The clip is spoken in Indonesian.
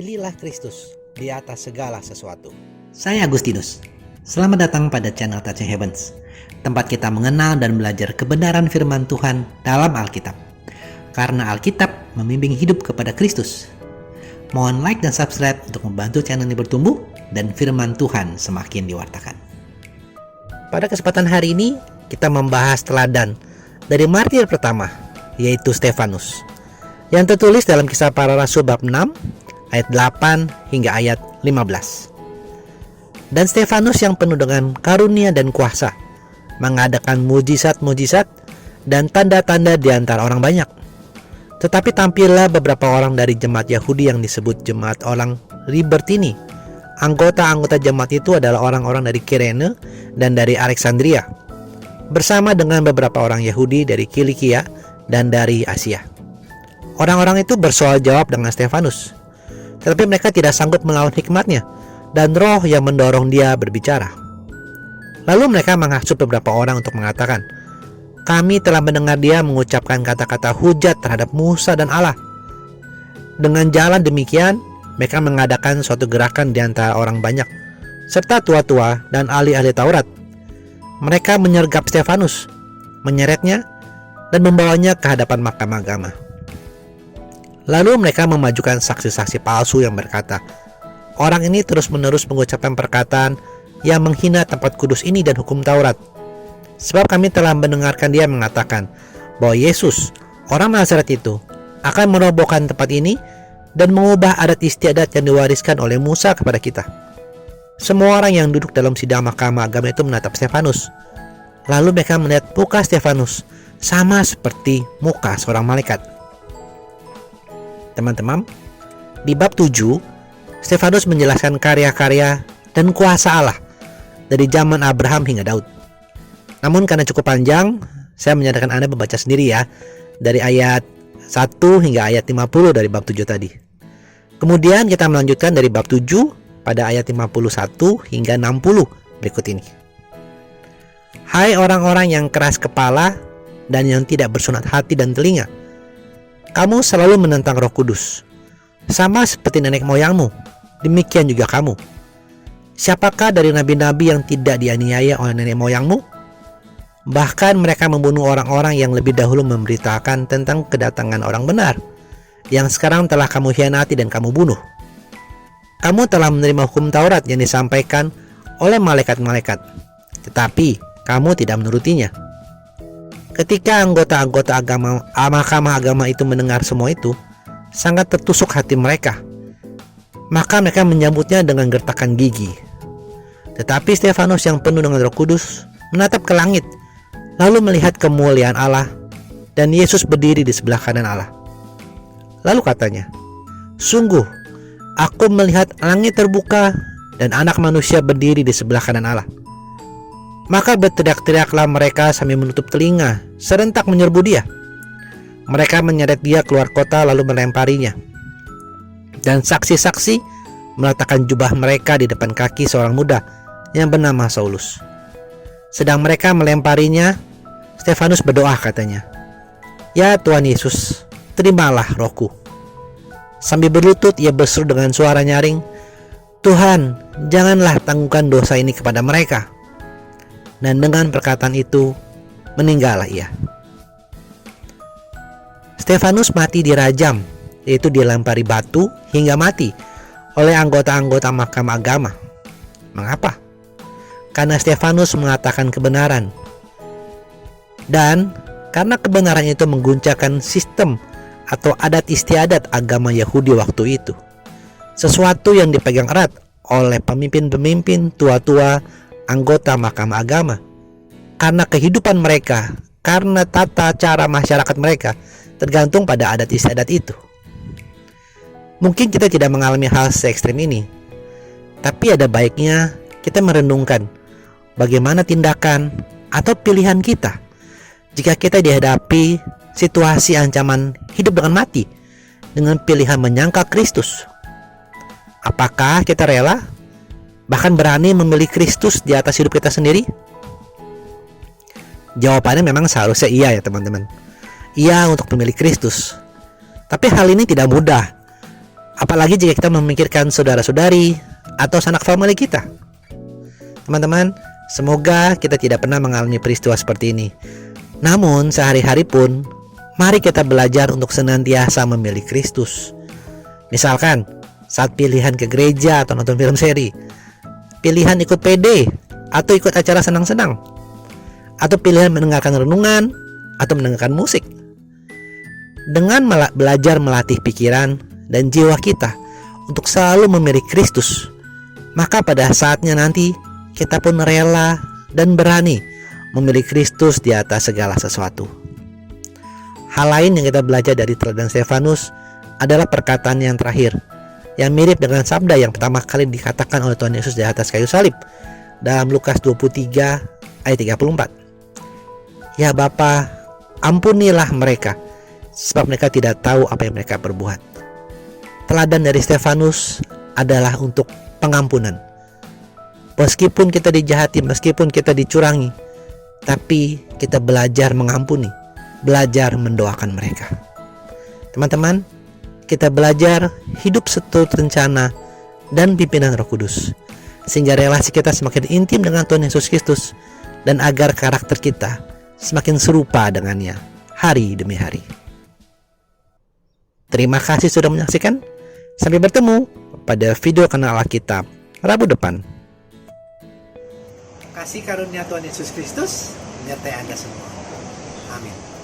Pilihlah Kristus di atas segala sesuatu. Saya Agustinus. Selamat datang pada channel Touching Heavens, tempat kita mengenal dan belajar kebenaran firman Tuhan dalam Alkitab. Karena Alkitab membimbing hidup kepada Kristus. Mohon like dan subscribe untuk membantu channel ini bertumbuh dan firman Tuhan semakin diwartakan. Pada kesempatan hari ini, kita membahas teladan dari martir pertama, yaitu Stefanus, yang tertulis dalam Kisah Para Rasul bab 6, ayat 8 hingga ayat 15. Dan Stefanus yang penuh dengan karunia dan kuasa, mengadakan mujizat-mujizat dan tanda-tanda di antara orang banyak. Tetapi tampillah beberapa orang dari jemaat Yahudi yang disebut jemaat orang Libertini. Anggota-anggota jemaat itu adalah orang-orang dari Kirene dan dari Alexandria, bersama dengan beberapa orang Yahudi dari Kilikia dan dari Asia. Orang-orang itu bersoal jawab dengan Stefanus, tetapi mereka tidak sanggup melawan hikmatnya dan roh yang mendorong dia berbicara. Lalu mereka menghasut beberapa orang untuk mengatakan, "Kami telah mendengar dia mengucapkan kata-kata hujat terhadap Musa dan Allah." Dengan jalan demikian, mereka mengadakan suatu gerakan di antara orang banyak, serta tua-tua dan ahli-ahli Taurat. Mereka menyergap Stefanus, menyeretnya, dan membawanya ke hadapan mahkamah agama. Lalu mereka memajukan saksi-saksi palsu yang berkata, "Orang ini terus-menerus mengucapkan perkataan yang menghina tempat kudus ini dan hukum Taurat. Sebab kami telah mendengarkan dia mengatakan bahwa Yesus, orang Nazaret itu, akan merobohkan tempat ini dan mengubah adat istiadat yang diwariskan oleh Musa kepada kita." Semua orang yang duduk dalam sidang mahkamah agama itu menatap Stefanus. Lalu mereka melihat muka Stefanus sama seperti muka seorang malaikat. Teman-teman, di bab 7, Stefanus menjelaskan karya-karya dan kuasa Allah dari zaman Abraham hingga Daud. Namun karena cukup panjang, saya menyarankan Anda membaca sendiri ya, dari ayat 1 hingga ayat 50 dari bab 7 tadi. Kemudian kita melanjutkan dari bab 7 pada ayat 51 hingga 60 berikut ini. "Hai orang-orang yang keras kepala dan yang tidak bersunat hati dan telinga, kamu selalu menentang Roh Kudus, sama seperti nenek moyangmu, demikian juga kamu. Siapakah dari nabi-nabi yang tidak dianiaya oleh nenek moyangmu? Bahkan mereka membunuh orang-orang yang lebih dahulu memberitakan tentang kedatangan orang benar, yang sekarang telah kamu hianati dan kamu bunuh. Kamu telah menerima hukum Taurat yang disampaikan oleh malaikat-malaikat, tetapi kamu tidak menurutinya." Ketika anggota-anggota mahkamah agama itu mendengar semua itu, sangat tertusuk hati mereka. Maka mereka menyambutnya dengan gertakan gigi. Tetapi Stefanus yang penuh dengan Roh Kudus menatap ke langit, lalu melihat kemuliaan Allah dan Yesus berdiri di sebelah kanan Allah. Lalu katanya, "Sungguh, aku melihat langit terbuka dan Anak Manusia berdiri di sebelah kanan Allah." Maka berteriak-teriaklah mereka sambil menutup telinga, serentak menyerbu dia. Mereka menyeret dia keluar kota lalu melemparinya. Dan saksi-saksi meletakkan jubah mereka di depan kaki seorang muda yang bernama Saulus. Sedang mereka melemparinya, Stefanus berdoa katanya, "Ya Tuhan Yesus, terimalah rohku." Sambil berlutut ia berseru dengan suara nyaring, "Tuhan, janganlah tangguhkan dosa ini kepada mereka." Dan dengan perkataan itu meninggallah ia. Stefanus mati dirajam, yaitu dilempari batu hingga mati oleh anggota-anggota mahkamah agama. Mengapa? Karena Stefanus mengatakan kebenaran, dan karena kebenaran itu mengguncangkan sistem atau adat istiadat agama Yahudi waktu itu, sesuatu yang dipegang erat oleh pemimpin-pemimpin tua-tua anggota mahkamah agama. Karena kehidupan mereka, karena tata cara masyarakat mereka tergantung pada adat istiadat itu. Mungkin kita tidak mengalami hal se-ekstrem ini, tapi ada baiknya kita merenungkan bagaimana tindakan atau pilihan kita jika kita dihadapi situasi ancaman hidup dengan mati dengan pilihan menyangkal Kristus. Apakah kita rela, bahkan berani memilih Kristus di atas hidup kita sendiri? Jawabannya memang seharusnya iya ya teman-teman. Iya untuk memilih Kristus. Tapi hal ini tidak mudah. Apalagi jika kita memikirkan saudara-saudari atau sanak famili kita. Teman-teman, semoga kita tidak pernah mengalami peristiwa seperti ini. Namun sehari-hari pun, mari kita belajar untuk senantiasa memilih Kristus. Misalkan, saat pilihan ke gereja atau nonton film seri, pilihan ikut PD atau ikut acara senang-senang, atau pilihan mendengarkan renungan atau mendengarkan musik. Dengan belajar melatih pikiran dan jiwa kita untuk selalu memilih Kristus, maka pada saatnya nanti kita pun rela dan berani memilih Kristus di atas segala sesuatu. Hal lain yang kita belajar dari teladan Stefanus adalah perkataan yang terakhir, yang mirip dengan sabda yang pertama kali dikatakan oleh Tuhan Yesus di atas kayu salib dalam Lukas 23 ayat 34. Ya Bapa, ampunilah mereka, sebab mereka tidak tahu apa yang mereka berbuat. Teladan dari Stefanus adalah untuk pengampunan. Meskipun kita dijahati, meskipun kita dicurangi, tapi kita belajar mengampuni, belajar mendoakan mereka. Teman-teman, kita belajar hidup seturut rencana dan pimpinan Roh Kudus, sehingga relasi kita semakin intim dengan Tuhan Yesus Kristus, dan agar karakter kita semakin serupa dengannya hari demi hari. Terima kasih sudah menyaksikan. Sampai bertemu pada video kanal Alkitab Rabu depan. Kasih karunia Tuhan Yesus Kristus menyertai Anda semua. Amin.